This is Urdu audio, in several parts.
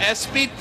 SP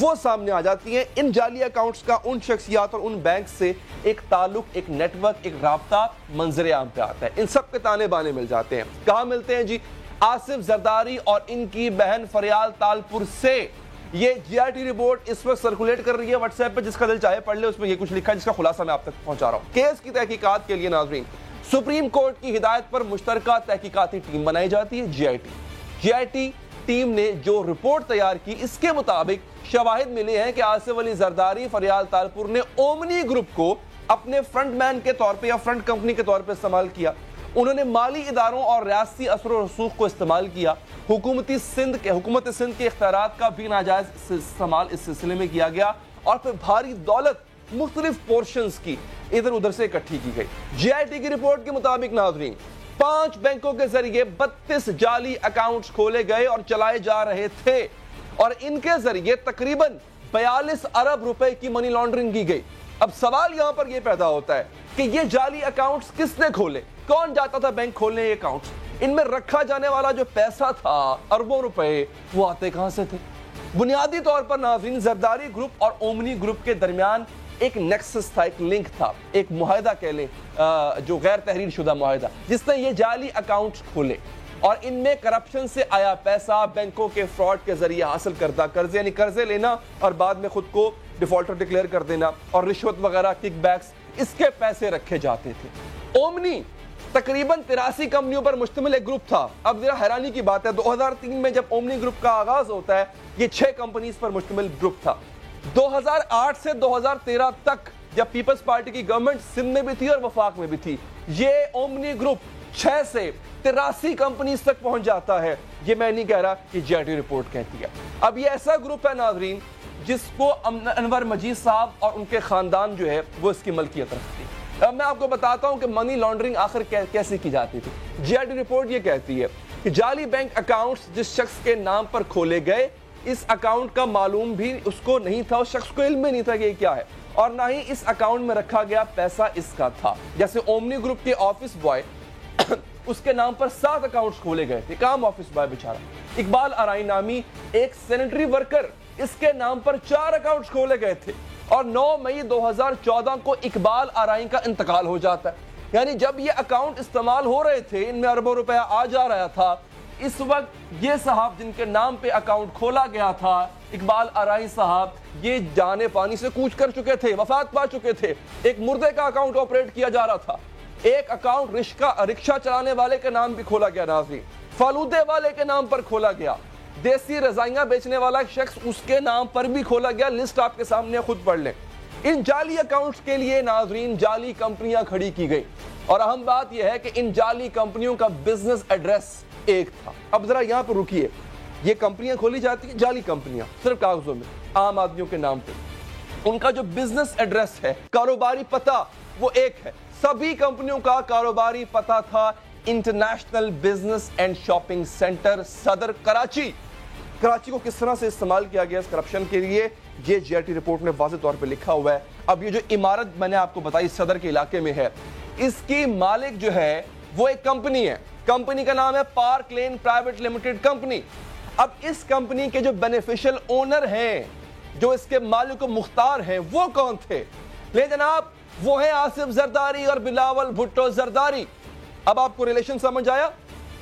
وہ سامنے آ جاتی ہیں. ان جعلی اکاؤنٹس کا ان شخصیات اور ان بینک سے ایک تعلق, ایک نیٹ ورک, ایک رابطہ منظر عام پہ آتا ہے. ان سب کے تانے بانے مل جاتے ہیں. کہاں ملتے ہیں جی؟ آصف زرداری اور ان کی بہن فریال تالپور سے. یہ جی آر ٹی رپورٹ اس وقت سرکولیٹ کر رہی ہے واٹس ایپ پہ, جس کا دل چاہے پڑھ لے, اس میں یہ کچھ لکھا ہے جس کا خلاصہ میں آپ تک پہنچا رہا ہوں. کیس کی تحقیقات کے لیے ناظرین سپریم کورٹ کی ہدایت پر مشترکہ تحقیقاتی ٹیم بنائی جاتی ہے, جی آئی ٹی ٹیم نے جو رپورٹ تیار کی اس کے مطابق شواہد ملے ہیں کہ آصف علی زرداری, فریال تالپور نے اومنی گروپ کو اپنے فرنٹ مین کے طور پہ یا فرنٹ کمپنی کے طور پہ استعمال کیا. انہوں نے مالی اداروں اور ریاستی اثر و رسوخ کو استعمال کیا. حکومت سندھ کے اختیارات کا بھی ناجائز استعمال اس سلسلے میں کیا گیا اور پھر بھاری دولت مختلف پورشنز کی ادھر ادھر سے اکٹھی کی گئی. جی آئی ٹی کی رپورٹ کے مطابق ناظرین 5 بینکوں کے ذریعے 32 جعلی اکاؤنٹس کھولے گئے اور چلائے جا رہے تھے اور ان کے ذریعے تقریباً 42 ارب روپے کی منی لانڈرنگ کی گئی. اب سوال یہاں پر یہ پیدا ہوتا ہے کہ یہ جعلی اکاؤنٹس کس نے کھولے؟ کون جاتا تھا بینک کھولنے یہ اکاؤنٹس؟ ان میں رکھا جانے والا جو پیسہ تھا اربوں روپے, وہ آتے کہاں سے تھے؟ بنیادی طور پر ناظرین زرداری گروپ اور اومنی گروپ کے درمیان ایک نیکسس تھا, ایک لنک تھا, ایک معاہدہ کہہ لیں, جو غیر تحریر شدہ معاہدہ, جس نے یہ جعلی اکاؤنٹس کھولے اور ان میں کرپشن سے آیا پیسہ, بینکوں کے فراڈ کے ذریعے حاصل کردہ قرضے, یعنی قرضے لینا اور بعد میں خود کو ڈیفالٹر ڈکلیئر کر دینا, اور رشوت وغیرہ, کک بیکس, اس کے پیسے رکھے جاتے تھے. اومنی تقریباً 83 کمپنیوں پر مشتمل ایک گروپ تھا. اب ذرا حیرانی کی بات ہے, 2003 میں جب اومنی گروپ کا آغاز ہوتا ہے یہ 6 کمپنیز پر مشتمل گروپ تھا. 2008 سے 2013 تک جب پیپلز پارٹی کی گورنمنٹ سندھ میں بھی تھی اور وفاق میں بھی تھی, یہ اومنی گروپ 6 سے 83 کمپنیز تک پہنچ جاتا ہے. یہ میں نہیں کہہ رہا, یہ جی آئی ٹی رپورٹ کہتی ہے. اب یہ ایسا گروپ ہے ناظرین جس کو انور مجید صاحب اور ان کے خاندان جو ہے وہ اس کی ملکیت رکھتی ہے. اب میں آپ کو بتاتا ہوں کہ منی لانڈرنگ آخر کیسے کی جاتی تھی. جی آئی ٹی رپورٹ یہ کہتی ہے کہ جعلی بینک اکاؤنٹس جس شخص کے نام پر کھولے گئے, اس اکاؤنٹ کا معلوم بھی اس کو نہیں تھا, اس شخص کو علم میں نہیں تھا کہ یہ کیا ہے, اور نہ ہی اس اکاؤنٹ میں رکھا گیا پیسہ اس کا تھا. جیسے اومنی گروپ کے آفس بوائے اس کے نام پر 7 اکاؤنٹس کھولے گئے تھے, کام آفس بوائے بیچارہ. اقبال آرائی نامی ایک سینیٹری ورکر, اس کے نام پر 4 اکاؤنٹس کھولے گئے تھے, اور 9 مئی 2014 کو اقبال آرائی کا انتقال ہو جاتا ہے. یعنی جب یہ اکاؤنٹ استعمال ہو رہے تھے, ان میں اربوں روپیہ آ جا رہا تھا, اس وقت یہ صاحب جن کے نام پہ اکاؤنٹ کھولا گیا تھا, اقبال آرائی صاحب, یہ جانے پانی سے کوچ کر چکے تھے, وفات پا چکے تھے. ایک مردے کا اکاؤنٹ آپریٹ کیا جا رہا تھا, ایک اکاؤنٹ رکشہ چلانے والے کے نام بھی کھولا گیا ناظرین, فالودے والے کے نام پر کھولا گیا, دیسی رضائیاں بیچنے والا شخص اس کے نام پر بھی کھولا گیا. لسٹ آپ کے سامنے خود پڑھ لیں. ان جعلی اکاؤنٹس کے لیے ناظرین جعلی کمپنیاں کھڑی کی گئی, اور اہم بات یہ ہے کہ ان جعلی کمپنیوں کا بزنس ایڈریس ایک تھا. اب ذرا یہاں پر رکیے, یہ کمپنیاں کھولی جاتی ہیں جعلی کمپنیاں صرف کاغذوں میں, عام آدمیوں کے نام پہ. ان کا جو بزنس ایڈریس ہے, کاروباری پتہ, وہ ایک ہے. سبھی کمپنیوں کا کاروباری پتہ تھا international business and shopping centre, صدر, کراچی. کراچی کو کس طرح سے استعمال کیا گیا اس کرپشن کے لیے, یہ جی آئی ٹی رپورٹ میں واضح طور پہ لکھا ہوا ہے. اب یہ جو عمارت میں نے آپ کو بتائی صدر کے علاقے میں ہے, اس کی مالک جو ہے وہ ایک کمپنی ہے. کمپنی کا نام ہے پارک لین پرائیویٹ لمیٹڈ کمپنی. اب اس کمپنی کے جو بینیفیشل اونر ہیں, جو اس کے مالک و مختار ہیں, وہ کون تھے؟ لے جناب, وہ ہیں آصف زرداری اور بلاول بھٹو زرداری. اب آپ کو ریلیشن سمجھ آیا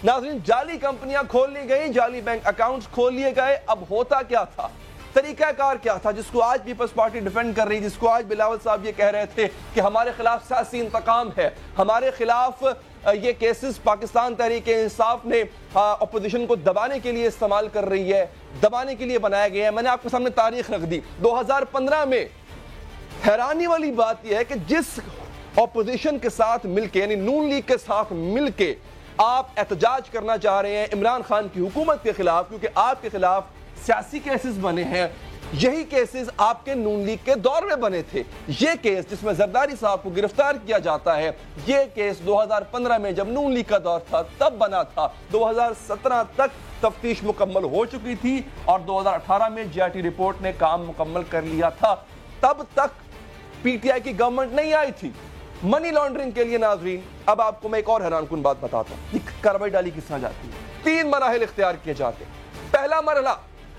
ناظرین؟ جعلی کمپنیاں کھول لی گئی, جعلی بینک اکاؤنٹس کھول لیے گئے. اب ہوتا کیا تھا, طریقہ کار کیا تھا, جس کو آج پیپلز پارٹی ڈیفینڈ کر رہی, جس کو آج بلاول صاحب یہ کہہ رہے تھے کہ ہمارے خلاف سیاسی انتقام ہے, ہمارے خلاف یہ کیسز پاکستان تحریک انصاف نے اپوزیشن کو دبانے کے لیے استعمال کر رہی ہے, دبانے کے لیے بنایا گیا ہے. میں نے آپ کے سامنے تاریخ رکھ دی 2015 میں. حیرانی والی بات یہ ہے کہ جس اپوزیشن کے ساتھ مل کے, یعنی نون لیگ کے ساتھ مل کے آپ احتجاج کرنا چاہ رہے ہیں عمران خان کی حکومت کے خلاف, کیونکہ آپ کے خلاف سیاسی کیسز بنے ہیں, یہی کیسز آپ کے نون لیگ کے دور میں بنے تھے. یہ کیس جس میں زرداری صاحب کو گرفتار کیا جاتا ہے, یہ کیس 2015 میں جب نون لیگ کا دور تھا تب بنا تھا. 2017 تک تفتیش مکمل ہو چکی تھی اور 2018 میں جی آئی ٹی رپورٹ نے کام مکمل کر لیا تھا. تب تک پی ٹی آئی کی گورنمنٹ نہیں آئی تھی منی لانڈرنگ کے لیے. ناظرین, اب آپ کو میں ایک اور حیران کن بات بتاتا ہوں, یہ کارروائی ڈالی کس طرح جاتی ہے. 3 مراحل اختیار کیے جاتے ہیں. پہلا مرحلہ,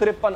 53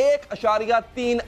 1.3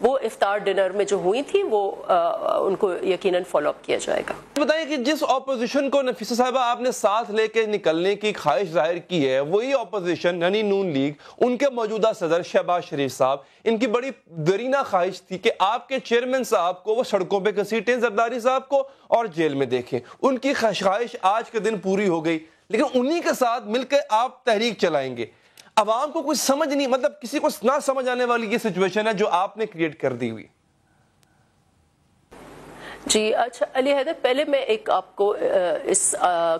وہ افطار ڈنر میں جو ہوئی تھی وہ ان کو یقیناً فالو اپ کیا جائے گا. بتائیے کہ جس اپوزیشن کو نفیسہ صاحبہ آپ نے ساتھ لے کے نکلنے کی خواہش ظاہر کی ہے, وہی اپوزیشن یعنی نون لیگ, ان کے موجودہ صدر شہباز شریف صاحب, ان کی بڑی درینہ خواہش تھی کہ آپ کے چیئرمین صاحب کو وہ سڑکوں پہ گھسیٹیں, زرداری صاحب کو, اور جیل میں دیکھیں. ان کی خواہش آج کے دن پوری ہو گئی, لیکن انہی کے ساتھ مل کے آپ تحریک چلائیں گے. عوام کو کچھ سمجھ نہیں, مطلب کسی کو نہ سمجھ آنے والی یہ سچویشن ہے جو آپ نے کریٹ کر دی ہوئی. جی اچھا علی حیدر, پہلے میں ایک آپ کو اس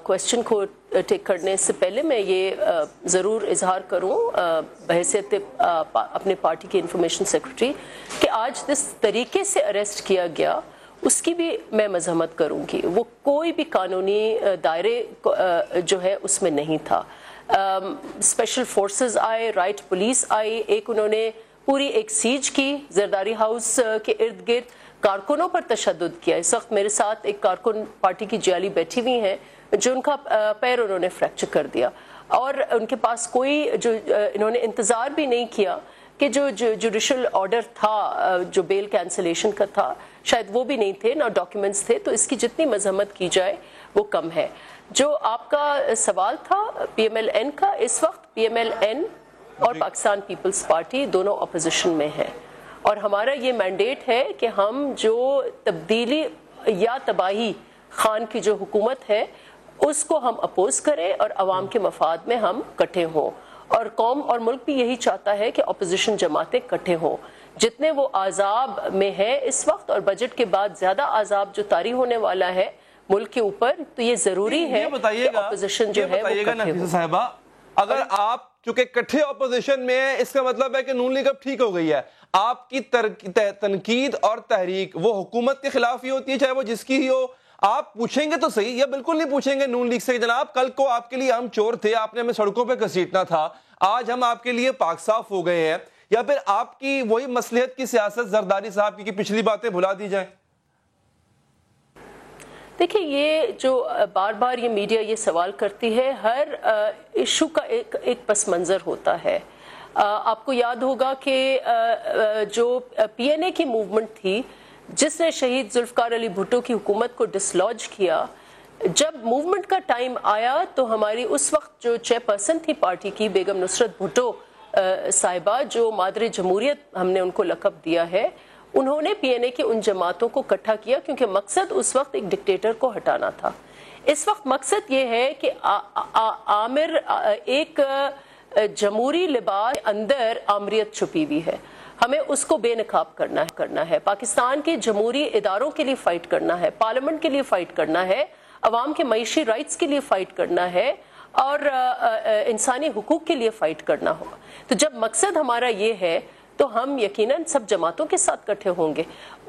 کویسچن کو ٹیک کرنے سے پہلے میں یہ ضرور اظہار کروں بحیثیت اپنے پارٹی کے انفارمیشن سیکرٹری کہ آج جس طریقے سے اریسٹ کیا گیا اس کی بھی میں مذمت کروں گی. وہ کوئی بھی قانونی دائرے جو ہے اس میں نہیں تھا. اسپیشل فورسز آئے, رائٹ پولیس آئی, ایک انہوں نے پوری ایک سیج کی زرداری ہاؤس کے ارد گرد, کارکنوں پر تشدد کیا. اس وقت میرے ساتھ ایک کارکن پارٹی کی جیالی بیٹھی ہوئی ہیں جو ان کا پیر انہوں نے فریکچر کر دیا, اور ان کے پاس کوئی جو انہوں نے انتظار بھی نہیں کیا کہ جو جوڈیشل آرڈر تھا جو بیل کینسلیشن کا تھا شاید وہ بھی نہیں تھے, نہ ڈاکیومنٹس تھے. تو اس کی جتنی مذمت کی جائے وہ کم ہے. جو آپ کا سوال تھا پی ایم ایل این کا, اس وقت پی ایم ایل این اور پاکستان پیپلز پارٹی دونوں اپوزیشن میں ہیں, اور ہمارا یہ مینڈیٹ ہے کہ ہم جو تبدیلی یا تباہی خان کی جو حکومت ہے اس کو ہم اپوز کریں اور عوام کے مفاد میں ہم کٹھے ہوں, اور قوم اور ملک بھی یہی چاہتا ہے کہ اپوزیشن جماعتیں کٹھے ہوں. جتنے وہ عذاب میں ہیں اس وقت, اور بجٹ کے بعد زیادہ عذاب جو طاری ہونے والا ہے ملک کے اوپر, تو یہ ضروری ہے کہ اپوزیشن جو ہے وہ کٹھے ہو. صاحبہ اگر آپ چونکہ کٹھے اپوزیشن میں ہیں, اس کا مطلب ہے کہ نون لیگ اب ٹھیک ہو گئی ہے. آپ کی تنقید اور تحریک وہ حکومت کے خلاف ہی ہوتی ہے, چاہے وہ جس کی ہی ہو. آپ پوچھیں گے تو صحیح, یا بالکل نہیں پوچھیں گے نون لیگ سے جناب کل کو آپ کے لیے ہم چور تھے, آپ نے ہمیں سڑکوں پہ گھسیٹنا تھا, آج ہم آپ کے لیے پاک صاف ہو گئے ہیں, یا پھر آپ کی وہی مصلحت کی سیاست زرداری صاحب کی پچھلی باتیں بھلا دی جائیں. دیکھیں, یہ جو بار بار یہ میڈیا یہ سوال کرتی ہے, ہر ایشو کا ایک پس منظر ہوتا ہے. آپ کو یاد ہوگا کہ جو پی این اے کی موومنٹ تھی جس نے شہید ذوالفقار علی بھٹو کی حکومت کو ڈسلوج کیا, جب موومنٹ کا ٹائم آیا تو ہماری اس وقت جو چیئرپرسن تھی پارٹی کی بیگم نصرت بھٹو صاحبہ, جو مادر جمہوریت ہم نے ان کو لقب دیا ہے, انہوں نے پی این اے کی ان جماعتوں کو اکٹھا کیا کیونکہ مقصد اس وقت ایک ڈکٹیٹر کو ہٹانا تھا. اس وقت مقصد یہ ہے کہ عامر ایک جمہوری لباس اندر آمریت چھپی ہوئی ہے, ہمیں اس کو بے نقاب کرنا ہے. پاکستان کے جمہوری اداروں کے لیے فائٹ کرنا ہے, پارلیمنٹ کے لیے فائٹ کرنا ہے, عوام کے معیشی رائٹس کے لیے فائٹ کرنا ہے, اور انسانی حقوق کے لیے فائٹ کرنا ہوگا. تو جب مقصد ہمارا یہ ہے تو ہم یقیناً سب جماعتوں کے ساتھ کٹھے ہوں گے.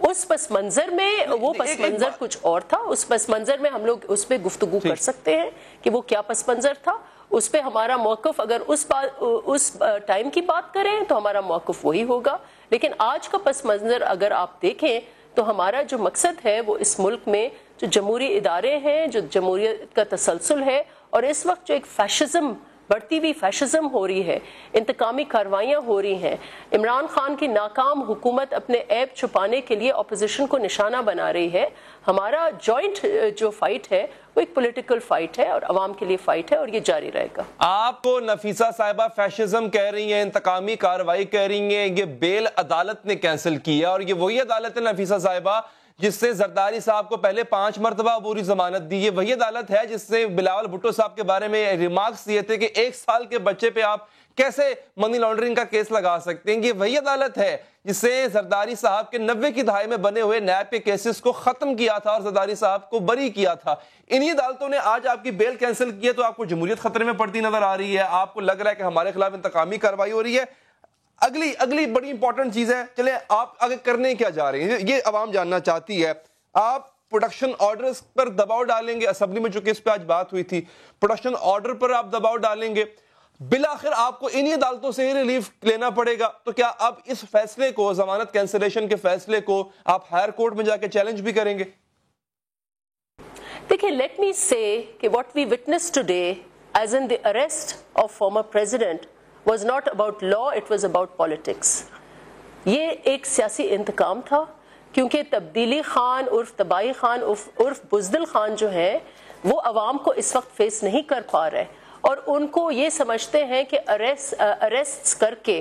اس پس منظر میں وہ پس منظر کچھ اور تھا, اس پس منظر میں ہم لوگ اس پہ گفتگو کر سکتے ہیں کہ وہ کیا پس منظر تھا. اس پہ ہمارا موقف, اگر اس ٹائم کی بات کریں تو ہمارا موقف وہی ہوگا, لیکن آج کا پس منظر اگر آپ دیکھیں تو ہمارا جو مقصد ہے وہ اس ملک میں جو جمہوری ادارے ہیں, جو جمہوریت کا تسلسل ہے, اور اس وقت جو ایک فیشزم, بڑھتی ہوئی فیشزم ہو رہی ہے, انتقامی کارروائیاں ہو رہی ہیں, عمران خان کی ناکام حکومت اپنے عیب چھپانے کے لیے اپوزیشن کو نشانہ بنا رہی ہے. ہمارا جوائنٹ جو فائٹ ہے وہ ایک پولیٹیکل فائٹ ہے اور عوام کے لیے فائٹ ہے, اور یہ جاری رہے گا. آپ کو نفیسہ صاحبہ فیشزم کہہ رہی ہیں, انتقامی کارروائی کہہ رہی ہیں, یہ بیل عدالت نے کینسل کی ہے, اور یہ وہی عدالت ہے نفیسہ صاحبہ جس سے زرداری صاحب کو پہلے 5 مرتبہ عبوری ضمانت دی. یہ وہی عدالت ہے جس سے بلاول بھٹو صاحب کے بارے میں ریمارکس دیے تھے کہ 1 سال کے بچے پہ آپ کیسے منی لانڈرنگ کا کیس لگا سکتے ہیں. یہ وہی عدالت ہے جس سے زرداری صاحب کے 90 کی دہائی میں بنے ہوئے نیب کے کیسز کو ختم کیا تھا اور زرداری صاحب کو بری کیا تھا. انہی عدالتوں نے آج آپ کی بیل کینسل کی ہے, تو آپ کو جمہوریت خطرے میں پڑتی نظر آ رہی ہے, آپ کو لگ رہا ہے کہ ہمارے خلاف انتقامی کارروائی ہو رہی ہے. اگلی بڑی امپورٹنٹ چیز ہے, چلے آپ آگے کرنے کیا جا رہے ہیں, یہ عوام جاننا چاہتی ہے. آپ پروڈکشن آرڈرز پر دباؤ ڈالیں گے, اسمبلی میں چونکہ اس پہ آج بات ہوئی تھی, پروڈکشن آرڈر پر آپ دباؤ ڈالیں گے, بالآخر آپ کو انہی عدالتوں سے ہی ریلیف لینا پڑے گا. تو کیا اب اس فیصلے کو, ضمانت کینسلیشن کے فیصلے کو آپ ہائر کورٹ میں جا کے چیلنج بھی کریں گے؟ دیکھیں, لیٹ می سے کہ what we witnessed today as in the arrest of former president was not about law, it was about politics. یہ ایک سیاسی انتقام تھا، کیونکہ تبدیلی خان عرف تباہی خان عرف بزدل خان جو ہیں وہ عوام کو اس وقت فیس نہیں کر پا رہے، اور ان کو یہ سمجھتے ہیں کہ اریسٹ کر کے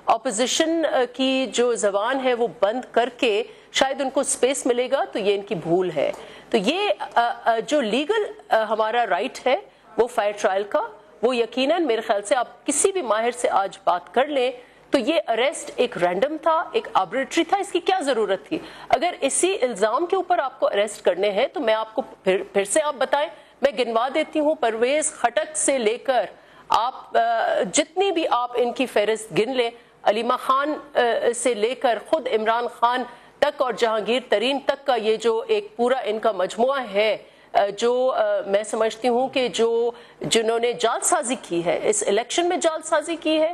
اپوزیشن کی جو زبان ہے وہ بند کر کے شاید ان کو سپیس ملے گا، تو یہ ان کی بھول ہے۔ تو یہ جو لیگل ہمارا رائٹ ہے وہ فائر ٹرائل کا، وہ یقیناً میرے خیال سے آپ کسی بھی ماہر سے آج بات کر لیں تو یہ اریسٹ ایک رینڈم تھا، ایک آربیٹری تھا، اس کی کیا ضرورت تھی؟ اگر اسی الزام کے اوپر آپ کو اریسٹ کرنے ہیں تو میں آپ کو پھر سے آپ بتائیں، میں گنوا دیتی ہوں، پرویز خٹک سے لے کر آپ جتنی بھی آپ ان کی فہرست گن لیں، علیمہ خان سے لے کر خود عمران خان تک اور جہانگیر ترین تک کا یہ جو ایک پورا ان کا مجموعہ ہے، جو میں سمجھتی ہوں کہ جنہوں نے جعل سازی کی ہے، اس الیکشن میں جعل سازی کی ہے،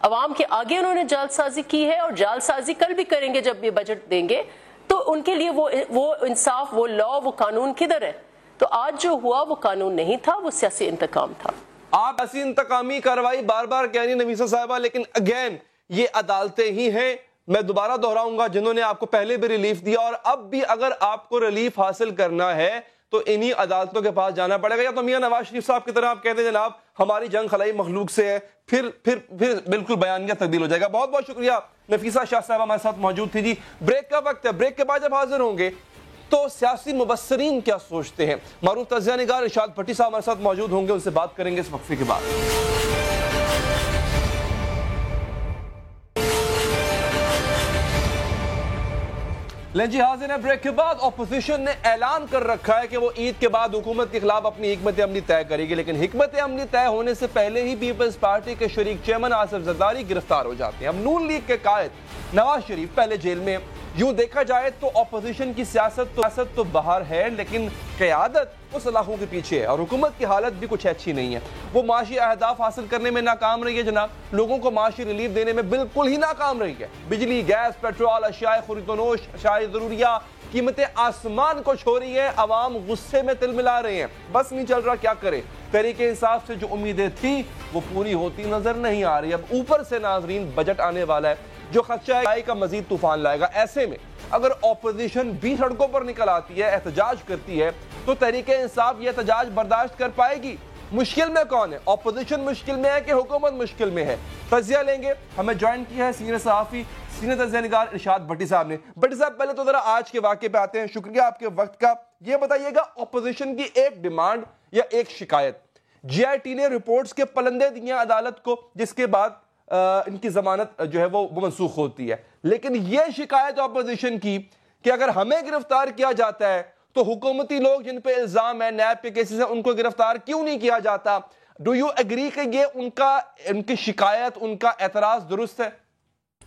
عوام کے آگے انہوں نے جعل سازی کی ہے، اور جعل سازی کل بھی کریں گے جب یہ بجٹ دیں گے، تو ان کے لیے وہ انصاف، وہ لا، وہ قانون کدھر ہے؟ تو آج جو ہوا وہ قانون نہیں تھا، وہ سیاسی انتقام تھا۔ آپ ایسی انتقامی کارروائی بار بار کہہ رہی نفیسہ صاحبہ، لیکن اگین یہ عدالتیں ہی ہیں، میں دوبارہ دہراؤں گا، جنہوں نے آپ کو پہلے بھی ریلیف دیا اور اب بھی اگر آپ کو ریلیف حاصل کرنا ہے تو انہی عدالتوں کے پاس جانا پڑے گا، یا تو میاں نواز شریف صاحب کی طرح آپ کہتے ہیں جناب ہماری جنگ خلائی مخلوق سے ہے، پھر بالکل بیانیہ تبدیل ہو جائے گا۔ بہت بہت شکریہ نفیسہ شاہ صاحبہ ہمارے ساتھ موجود تھی جی۔ بریک کا وقت ہے، بریک کے بعد جب حاضر ہوں گے تو سیاسی مبصرین کیا سوچتے ہیں، معروف تجزیہ نگار ارشاد بھٹی صاحب ہمارے ساتھ موجود ہوں گے، ان سے بات کریں گے اس وقفے کے بعد۔ لیں جی، حاضر ہیں بریک کے بعد۔ اپوزیشن نے اعلان کر رکھا ہے کہ وہ عید کے بعد حکومت کے خلاف اپنی حکمت عملی طے کرے گی، لیکن حکمت عملی طے ہونے سے پہلے ہی پیپلز پارٹی کے شریک چیئرمین آصف زرداری گرفتار ہو جاتے ہیں۔ اب نون لیگ کے قائد نواز شریف پہلے جیل میں، یوں دیکھا جائے تو اپوزیشن کی سیاست تو باہر ہے، لیکن قیادت وہ سلاخوں کے پیچھے ہے، اور حکومت کی حالت بھی کچھ اچھی نہیں ہے۔ وہ معاشی اہداف حاصل کرنے میں ناکام رہی ہے جناب، لوگوں کو معاشی ریلیف دینے میں بالکل ہی ناکام رہی ہے۔ بجلی، گیس، پیٹرول، اشیاء خورد و نوش، اشیاء ضروریہ قیمتیں آسمان کو چھو رہی ہیں، عوام غصے میں تل ملا رہے ہیں، بس نہیں چل رہا، کیا کرے؟ تحریک انصاف سے جو امیدیں تھیں وہ پوری ہوتی نظر نہیں آ رہی۔ اب اوپر سے ناظرین بجٹ آنے والا ہے جو خدشہ ہے کا مزید طوفان لائے گا۔ ایسے میں اگر اپوزیشن بھی سڑکوں پر نکل آتی ہے، احتجاج کرتی ہے، تو تحریک انصاف یہ احتجاج برداشت کر پائے گی؟ مشکل میں کون ہے؟ اپوزیشن مشکل میں ہے کہ حکومت مشکل میں ہے؟ تجزیہ لیں گے، ہمیں جوائن کیا ہے سینئر صحافی، سینئر تجزیہ نگار ارشاد بھٹی صاحب نے۔ بھٹی صاحب پہلے تو ذرا آج کے واقعے پہ آتے ہیں، شکریہ آپ کے وقت کا۔ یہ بتائیے گا اپوزیشن کی ایک ڈیمانڈ یا ایک شکایت، جی آئی ٹی نے رپورٹس کے پلندے دیے عدالت کو، جس کے بعد ان کی ضمانت جو ہے وہ منسوخ ہوتی ہے، لیکن یہ شکایت اپوزیشن کی کہ اگر ہمیں گرفتار کیا جاتا ہے تو حکومتی لوگ جن پہ الزام ہے، نیب کے کیسز ہیں، ان کو گرفتار کیوں نہیں کیا جاتا؟ ڈو یو ایگری کہ یہ ان کی شکایت، ان کا اعتراض درست ہے؟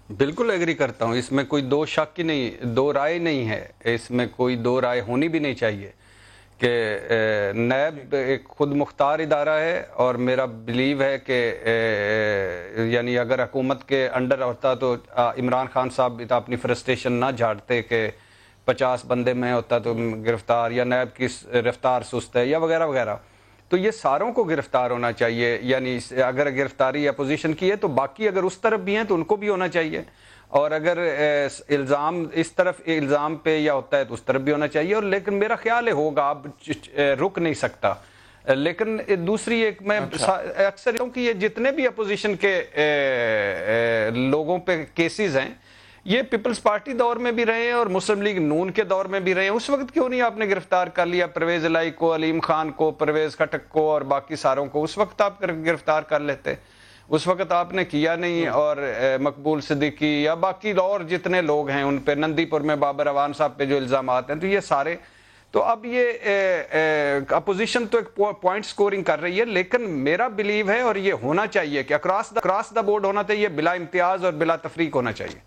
بالکل ایگری کرتا ہوں، اس میں کوئی دو شک ہی نہیں، دو رائے نہیں ہے، اس میں کوئی دو رائے ہونی بھی نہیں چاہیے کہ نیب ایک خود مختار ادارہ ہے، اور میرا بلیو ہے کہ یعنی اگر حکومت کے انڈر ہوتا تو عمران خان صاحب اپنی فرسٹریشن نہ جھاڑتے کہ 50 بندے میں ہوتا تو گرفتار، یا نیب کی رفتار سست ہے، یا وغیرہ وغیرہ، تو یہ ساروں کو گرفتار ہونا چاہیے۔ یعنی اگر گرفتاری اپوزیشن کی ہے تو باقی اگر اس طرف بھی ہیں تو ان کو بھی ہونا چاہیے، اور اگر الزام اس طرف الزام پہ یا ہوتا ہے تو اس طرف بھی ہونا چاہیے، اور لیکن میرا خیال ہے ہوگا، اب رک نہیں سکتا۔ لیکن دوسری ایک میں اکثر کہ یہ جتنے بھی اپوزیشن کے لوگوں پہ کیسز ہیں، یہ پیپلز پارٹی دور میں بھی رہے ہیں اور مسلم لیگ نون کے دور میں بھی رہے ہیں۔ اس وقت کیوں نہیں آپ نے گرفتار کر لیا پرویز الہی کو، علیم خان کو، پرویز خٹک کو اور باقی ساروں کو؟ اس وقت آپ گرفتار کر لیتے، اس وقت آپ نے کیا نہیں۔ اور مقبول صدیقی یا باقی اور جتنے لوگ ہیں ان پہ، نندی پور میں بابر اوان صاحب پہ جو الزامات ہیں، تو یہ سارے، تو اب یہ اپوزیشن تو ایک پوائنٹ سکورنگ کر رہی ہے، لیکن میرا بلیو ہے اور یہ ہونا چاہیے کہ اکراس دا بورڈ ہونا چاہیے، بلا امتیاز اور بلا تفریق ہونا چاہیے۔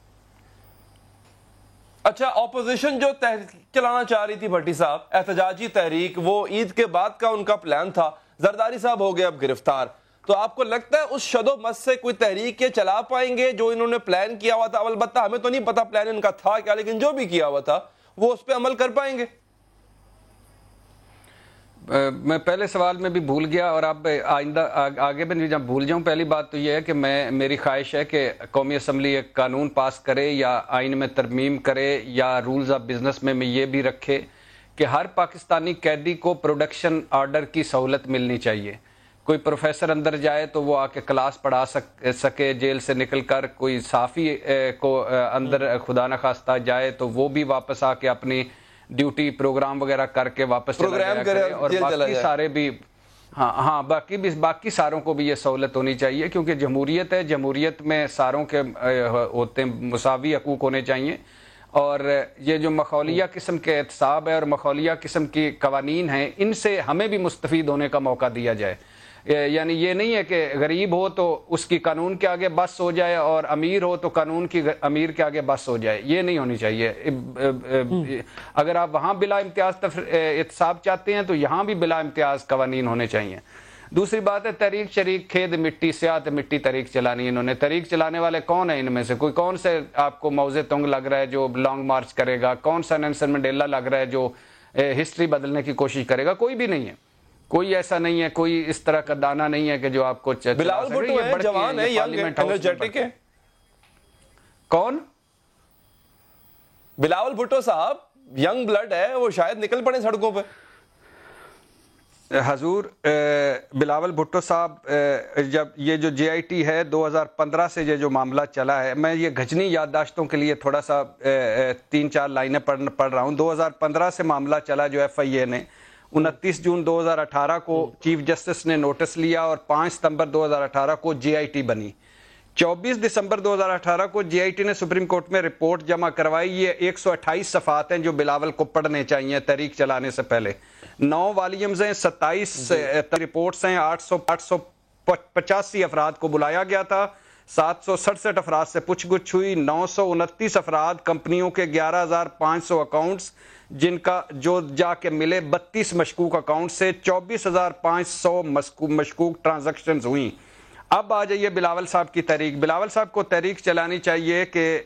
اچھا، اپوزیشن جو تحریک چلانا چاہ رہی تھی بھٹی صاحب، احتجاجی تحریک، وہ عید کے بعد کا ان کا پلان تھا، زرداری صاحب ہو گئے اب گرفتار، تو آپ کو لگتا ہے اس شد و مس سے کوئی تحریک یہ چلا پائیں گے جو انہوں نے پلان کیا ہوا تھا؟ البتہ ہمیں تو نہیں پتا پلان ان کا تھا کیا، لیکن جو بھی کیا ہوا تھا وہ اس پہ عمل کر پائیں گے؟ میں پہلے سوال میں بھی بھول گیا اور اب آئندہ آگے بھی جب بھول جاؤں. پہلی بات تو یہ ہے کہ میری خواہش ہے کہ قومی اسمبلی ایک قانون پاس کرے یا آئین میں ترمیم کرے یا رولز آف بزنس میں یہ بھی رکھے کہ ہر پاکستانی قیدی کو پروڈکشن آرڈر کی سہولت ملنی چاہیے. کوئی پروفیسر اندر جائے تو وہ آ کے کلاس پڑھا سکے جیل سے نکل کر. کوئی صحافی کو اندر خدا نخواستہ جائے تو وہ بھی واپس آ کے اپنی ڈیوٹی پروگرام وغیرہ کر کے واپس چلا کرے. اور باقی سارے بھی باقی ساروں کو بھی یہ سہولت ہونی چاہیے کیونکہ جمہوریت ہے. جمہوریت میں ساروں کے ہوتے مساوی حقوق ہونے چاہیے. اور یہ جو مخولیہ قسم کے احتساب ہے اور مخولیہ قسم کی قوانین ہیں ان سے ہمیں بھی مستفید ہونے کا موقع دیا جائے. یعنی یہ نہیں ہے کہ غریب ہو تو اس کی قانون کے آگے بس ہو جائے اور امیر ہو تو قانون کی امیر کے آگے بس ہو جائے. یہ نہیں ہونی چاہیے. اگر آپ وہاں بلا امتیاز احتساب چاہتے ہیں تو یہاں بھی بلا امتیاز قوانین ہونے چاہیے. دوسری بات ہے تحریک شریک کھید مٹی سیاحت مٹی تحریک چلانی. انہوں نے تحریک چلانے والے کون ہیں ان میں سے؟ کوئی کون سے آپ کو موزے تنگ لگ رہا ہے جو لانگ مارچ کرے گا؟ کون سا نیلسن منڈیلا لگ رہا ہے جو ہسٹری بدلنے کی کوشش کرے گا؟ کوئی بھی نہیں ہے. کوئی ایسا نہیں ہے. کوئی اس طرح کا دانا نہیں ہے کہ جو آپ کو بلاول بھٹو ہے جوان ہے ینگ انرجیٹک ہے. کون؟ بلاول بھٹو صاحب ینگ بلڈ ہے وہ شاید نکل پڑے سڑکوں پہ. حضور بلاول بھٹو صاحب جب یہ جو جے آئی ٹی ہے 2015 سے یہ جو معاملہ چلا ہے میں یہ گھجنی یادداشتوں کے لیے تھوڑا سا 3-4 لائنیں پڑھ رہا ہوں. 2015 سے معاملہ چلا جو ایف آئی اے نے 29 جون 2018 کو چیف جسٹس نے نوٹس لیا اور 5 ستمبر 2018 کو جے آئی ٹی بنی. 24 دسمبر 2018 کو جے آئی ٹی نے سپریم کورٹ میں رپورٹ جمع کروائی. یہ 128 صفحات ہیں جو بلاول کو پڑھنے چاہیے تحریک چلانے سے پہلے. 9 والیومز ہیں, 27 رپورٹس ہیں, 885 افراد کو بلایا گیا تھا, 767 افراد سے پوچھ گچھ ہوئی, 929 افراد کمپنیوں کے 11,500 اکاؤنٹس جن کا جو جا کے ملے 32 مشکوک اکاؤنٹ سے 24,500 مشکوک ٹرانزیکشنز ہوئیں. اب آ جائیے بلاول صاحب کی تحریک. بلاول صاحب کو تحریک چلانی چاہیے کہ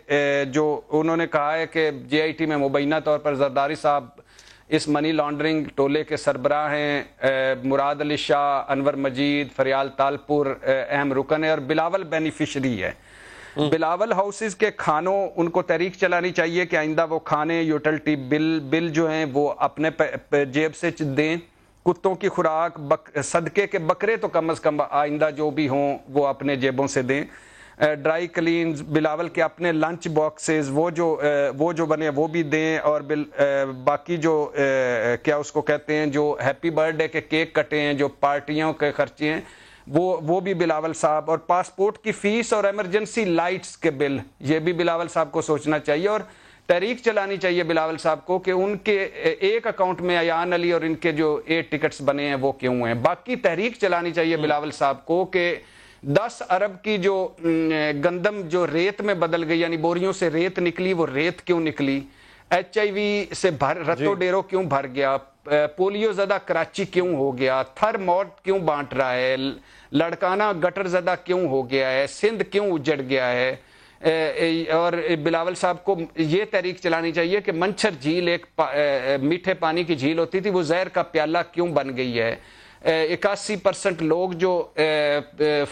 جو انہوں نے کہا ہے کہ جے آئی ٹی میں مبینہ طور پر زرداری صاحب اس منی لانڈرنگ ٹولے کے سربراہ ہیں, مراد علی شاہ, انور مجید, فریال تالپور اہم رکن ہے اور بلاول بینیفیشری ہے. بلاول ہاؤسز کے کھانوں ان کو تحریک چلانی چاہیے کہ آئندہ وہ کھانے یوٹیلٹی بل جو ہیں وہ اپنے جیب سے دیں. کتوں کی خوراک صدقے کے بکرے تو کم از کم آئندہ جو بھی ہوں وہ اپنے جیبوں سے دیں. ڈرائی کلینز بلاول کے اپنے لنچ باکسز وہ جو بنے وہ بھی دیں. اور باقی جو کیا اس کو کہتے ہیں جو ہیپی برتھ ڈے کے کیک کٹے ہیں جو پارٹیوں کے خرچے ہیں وہ بھی بلاول صاحب. اور پاسپورٹ کی فیس اور ایمرجنسی لائٹس کے بل یہ بھی بلاول صاحب کو سوچنا چاہیے. اور تحریک چلانی چاہیے بلاول صاحب کو کہ ان کے ایک اکاؤنٹ میں ایان علی اور ان کے جو 8 ٹکٹس بنے ہیں وہ کیوں ہیں. باقی تحریک چلانی چاہیے بلاول صاحب کو کہ 10 ارب کی جو گندم جو ریت میں بدل گئی یعنی بوریوں سے ریت نکلی وہ ریت کیوں نکلی, ایچ آئی وی سے رتو ڈیرو کیوں بھر گیا, پولیو زدہ کراچی کیوں ہو گیا, تھر موت کیوں بانٹ رہا ہے, لڑکانہ گٹر زدہ کیوں ہو گیا ہے, سندھ کیوں اجڑ گیا ہے. اور بلاول صاحب کو یہ تحریک چلانی چاہیے کہ منچھر جھیل ایک میٹھے پانی کی جھیل ہوتی تھی وہ زہر کا پیالہ کیوں بن گئی ہے. 81% لوگ جو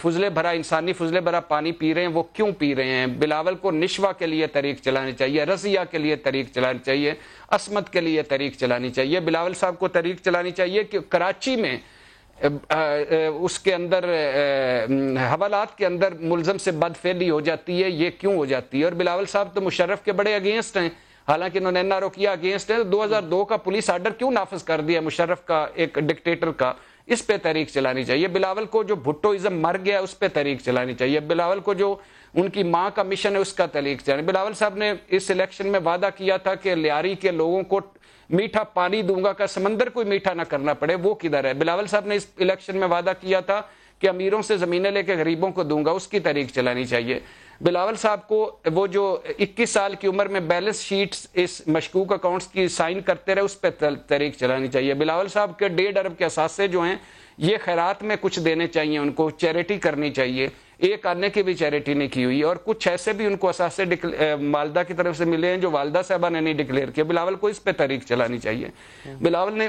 فضلے بھرا انسانی فضلے بھرا پانی پی رہے ہیں وہ کیوں پی رہے ہیں. بلاول کو نشوا کے لیے تحریک چلانی چاہیے, رضیہ کے لیے تحریک چلانی چاہیے, عصمت کے لیے تحریک چلانی چاہیے. بلاول صاحب کو تحریک چلانی چاہیے کہ کراچی میں اس کے اندر حوالات کے اندر ملزم سے بدفعلی ہو جاتی ہے, یہ کیوں ہو جاتی ہے. اور بلاول صاحب تو مشرف کے بڑے اگینسٹ ہیں, حالانکہ انہوں نے NRO کیا اگینسٹ ہے. 2002 کا پولیس آرڈر کیوں نافذ کر دیا مشرف کا, ایک ڈکٹیٹر کا, اس پہ تحریک چلانی چاہیے. بلاول کو جو بھٹوازم مر گیا اس پہ تحریک چلانی چاہیے. بلاول کو جو ان کی ماں کا مشن ہے اس کا تحریک چلانی. بلاول صاحب نے اس الیکشن میں وعدہ کیا تھا کہ لیاری کے لوگوں کو میٹھا پانی دوں گا, کا سمندر کوئی میٹھا نہ کرنا پڑے, وہ کدھر ہے. بلاول صاحب نے اس الیکشن میں وعدہ کیا تھا کہ امیروں سے زمینیں لے کے غریبوں کو دوں گا, اس کی تحریک چلانی چاہیے. بلاول صاحب کو وہ جو 21 سال کی عمر میں بیلنس شیٹس اس مشکوک اکاؤنٹس کی سائن کرتے رہے اس پہ تحریک چلانی چاہیے. بلاول صاحب کے 1.5 ارب کے اثاثے جو ہیں یہ خیرات میں کچھ دینے چاہیے, ان کو چیریٹی کرنی چاہیے. ایک آنے کی بھی چیریٹی نہیں کی ہوئی, اور کچھ ایسے بھی ان کو اثاثے والدہ کی طرف سے ملے ہیں جو والدہ صاحبہ نے نہیں ڈکلیئر کیا. بلاول کو اس پہ تحریک چلانی چاہیے. بلاول نے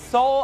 100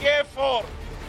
K4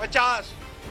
50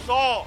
100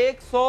100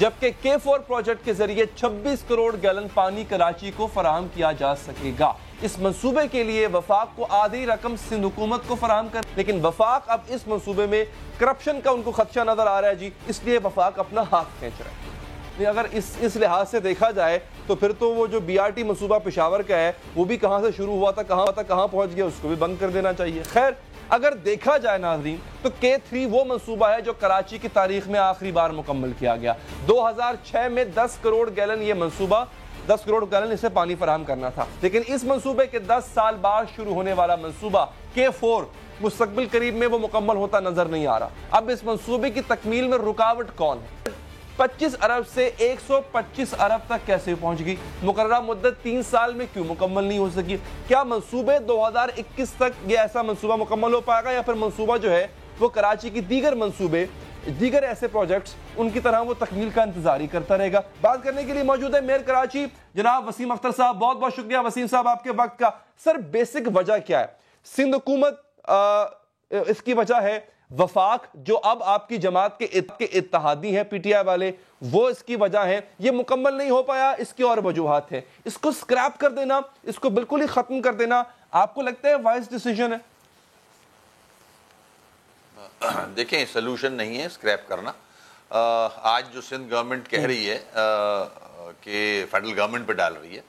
جبکہ K4 پروجیکٹ کے ذریعے 26 کروڑ گیلن پانی کراچی کو فراہم کیا جا سکے گا۔ اس منصوبے کے لیے وفاق کو آدھی رقم سندھ حکومت کو فراہم کر، لیکن وفاق اب اس منصوبے میں کرپشن کا ان کو خدشہ نظر آ رہا ہے جی، اس لیے وفاق اپنا ہاتھ کھینچ رہا ہے۔ اگر اس لحاظ سے دیکھا جائے تو پھر تو وہ جو BRT منصوبہ پشاور کا ہے وہ بھی کہاں سے شروع ہوا تھا کہاں پہنچ گیا، اس کو بھی بند کر دینا چاہیے۔ خیر اگر دیکھا جائے ناظرین تو K3 وہ منصوبہ ہے جو کراچی کی تاریخ میں آخری بار مکمل کیا گیا۔ 2006 میں 10 کروڑ گیلن یہ منصوبہ 10 کروڑ گیلن اسے پانی فراہم کرنا تھا، لیکن اس منصوبے کے 10 سال بعد شروع ہونے والا منصوبہ K4 مستقبل قریب میں وہ مکمل ہوتا نظر نہیں آ رہا۔ اب اس منصوبے کی تکمیل میں رکاوٹ کون ہے؟ 25 ارب سے 125 ارب تک کیسے پہنچ گئی؟ مقررہ مدت 3 سال میں کیوں مکمل نہیں ہو سکی؟ کیا منصوبے 2021 تک یہ ایسا منصوبہ مکمل ہو پائے گا، یا پھر منصوبہ جو ہے وہ کراچی کی دیگر منصوبے دیگر ایسے پروجیکٹس ان کی طرح وہ تکمیل کا انتظار ہی کرتا رہے گا؟ بات کرنے کے لیے موجود ہے میئر کراچی جناب وسیم اختر صاحب، بہت بہت شکریہ وسیم صاحب آپ کے وقت کا۔ سر بیسک وجہ کیا ہے؟ سندھ حکومت اس کی وجہ ہے، وفاق جو اب آپ کی جماعت کے اتحادی ہیں PTI والے وہ اس کی وجہ ہے، یہ مکمل نہیں ہو پایا، اس کی اور وجوہات ہیں، اس کو سکریپ کر دینا، اس کو بالکل ہی ختم کر دینا آپ کو لگتا ہے وائز ڈیسیجن ہے؟ دیکھیں سلوشن نہیں ہے سکریپ کرنا۔ آج جو سندھ گورنمنٹ کہہ رہی ہے کہ فیڈرل گورنمنٹ پہ ڈال رہی ہے،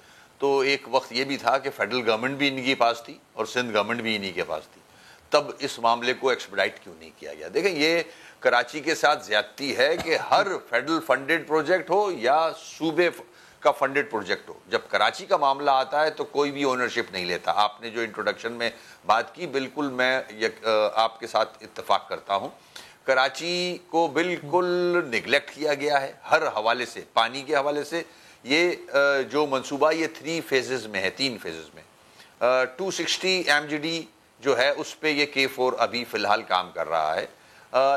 تو ایک وقت یہ بھی تھا کہ فیڈرل گورنمنٹ بھی ان کے پاس تھی اور سندھ گورنمنٹ بھی انہی کے پاس تھی، تب اس معاملے کو ایکسپیڈائٹ کیوں نہیں کیا گیا؟ دیکھیں یہ کراچی کے ساتھ زیادتی ہے کہ ہر فیڈرل فنڈڈ پروجیکٹ ہو یا صوبے کا فنڈڈ پروجیکٹ ہو، جب کراچی کا معاملہ آتا ہے تو کوئی بھی اونرشپ نہیں لیتا۔ آپ نے جو انٹروڈکشن میں بات کی بالکل میں آپ کے ساتھ اتفاق کرتا ہوں، کراچی کو بالکل نگلیکٹ کیا گیا ہے ہر حوالے سے، پانی کے حوالے سے۔ یہ جو منصوبہ یہ 3 فیزز میں ہے، 3 فیزز میں 260 MGD جو ہے اس پہ یہ K4 ابھی فی الحال کام کر رہا ہے۔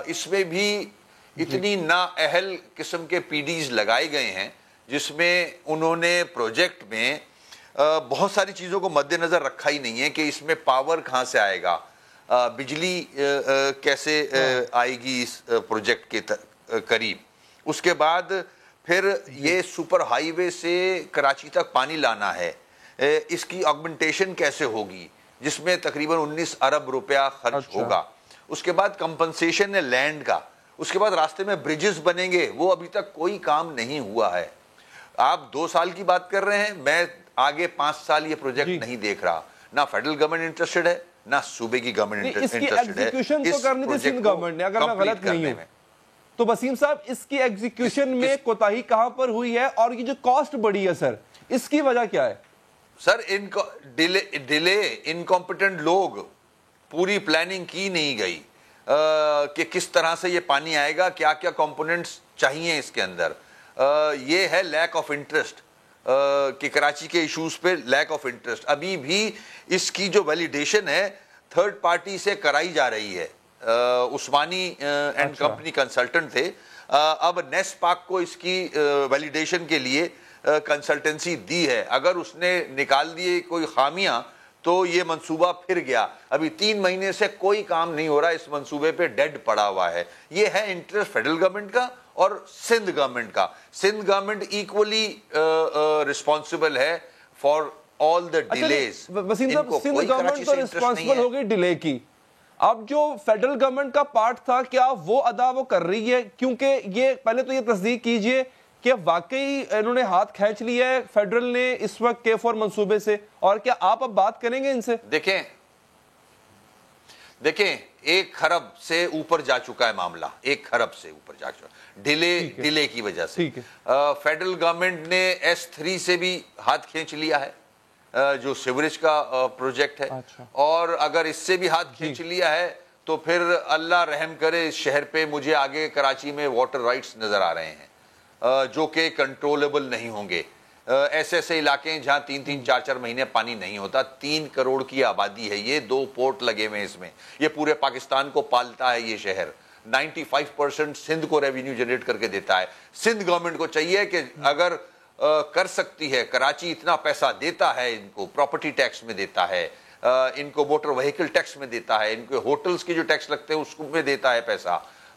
اس میں بھی اتنی نااہل قسم کے PDs لگائے گئے ہیں جس میں انہوں نے پروجیکٹ میں بہت ساری چیزوں کو مد نظر رکھا ہی نہیں ہے کہ اس میں پاور کہاں سے آئے گا، بجلی کیسے آئے گی اس پروجیکٹ کے قریب، اس کے بعد پھر یہ سپر ہائی وے سے کراچی تک پانی لانا ہے، اس کی آگمنٹیشن کیسے ہوگی جس میں تقریباً 19 ارب روپیہ خرچ ہوگا، اس کے بعد کمپنسیشن ہے لینڈ کا، اس کے بعد راستے میں بریجز بنیں گے، وہ ابھی تک کوئی کام نہیں ہوا ہے۔ آپ 2 سال کی بات کر رہے ہیں، میں آگے 5 سال یہ پروجیکٹ نہیں دیکھ رہا، نہ فیڈرل گورنمنٹ انٹرسٹڈ ہے نہ صوبے کی گورنمنٹ انٹرسٹڈ ہے۔ ایگزیکیوشن تو کرنی تھی سندھ گورنمنٹ نے، اگر میں غلط نہیں ہوں تو وسیم صاحب اس کی ایگزیکیوشن میں کوتاہی کہاں پر ہوئی ہے، اور یہ جو کاسٹ بڑی ہے سر اس کی وجہ کیا ہے؟ سر ڈیلے انکمپیٹنٹ لوگ، پوری پلاننگ کی نہیں گئی کہ کس طرح سے یہ پانی آئے گا، کیا کیا کمپوننٹس چاہیے اس کے اندر۔ یہ ہے لیک آف انٹرسٹ کہ کراچی کے ایشوز پہ لیک آف انٹرسٹ۔ ابھی بھی اس کی جو ویلیڈیشن ہے تھرڈ پارٹی سے کرائی جا رہی ہے، عثمانی اینڈ کمپنی کنسلٹنٹ تھے، اب نیس پاک کو اس کی ویلیڈیشن کے لیے کنسلٹنسی دی ہے، اگر اس نے نکال دیے کوئی خامیاں تو یہ منصوبہ پھر گیا۔ ابھی 3 مہینے سے کوئی کام نہیں ہو رہا، اس منصوبے پہ ڈیڈ پڑا ہوا ہے۔ یہ ہے انٹرسٹ فیڈرل گورنمنٹ کا اور سندھ گورنمنٹ کا۔ سندھ گورنمنٹ ایکولی رسپانسبل ہے for all the delays. Waseem صاحب سندھ گورنمنٹ تو رسپانسبل ہو گئی ڈیلے کی، اب جو فیڈرل گورنمنٹ کا پارٹ تھا کیا وہ ادا وہ کر رہی ہے؟ کیونکہ یہ پہلے تو یہ تصدیق کیجئے کہ واقعی انہوں نے ہاتھ کھینچ لیا ہے فیڈرل نے اس وقت K4 منصوبے سے، اور کیا آپ اب بات کریں گے ان سے؟ دیکھیں 1 خرب سے اوپر جا چکا ہے معاملہ، 1 خرب سے اوپر جا چکا ڈیلے کی وجہ سے۔ فیڈرل گورنمنٹ نے S3 سے بھی ہاتھ کھینچ لیا ہے جو سیوریج کا پروجیکٹ ہے، اور اگر اس سے بھی ہاتھ کھینچ لیا ہے تو پھر اللہ رحم کرے اس شہر پہ مجھے آگے کراچی میں واٹر رائٹس نظر آ رہے ہیں جو کہ کنٹرولبل نہیں ہوں گے۔ ایسے ایسے علاقے ہیں جہاں 3-3 4-4 مہینے پانی نہیں ہوتا۔ 3 کروڑ کی آبادی ہے، یہ 2 پورٹ لگے ہوئے اس میں، یہ پورے پاکستان کو پالتا ہے یہ شہر۔ 95% سندھ کو ریونیو جنریٹ کر کے دیتا ہے۔ سندھ گورنمنٹ کو چاہیے کہ اگر کر سکتی ہے، کراچی اتنا پیسہ دیتا ہے ان کو، پراپرٹی ٹیکس میں دیتا ہے، ان کو موٹر وہیکل ٹیکس میں دیتا ہے، ان کو ہوٹلز کی جو ٹیکس لگتے ہیں اس میں دیتا ہے پیسہ،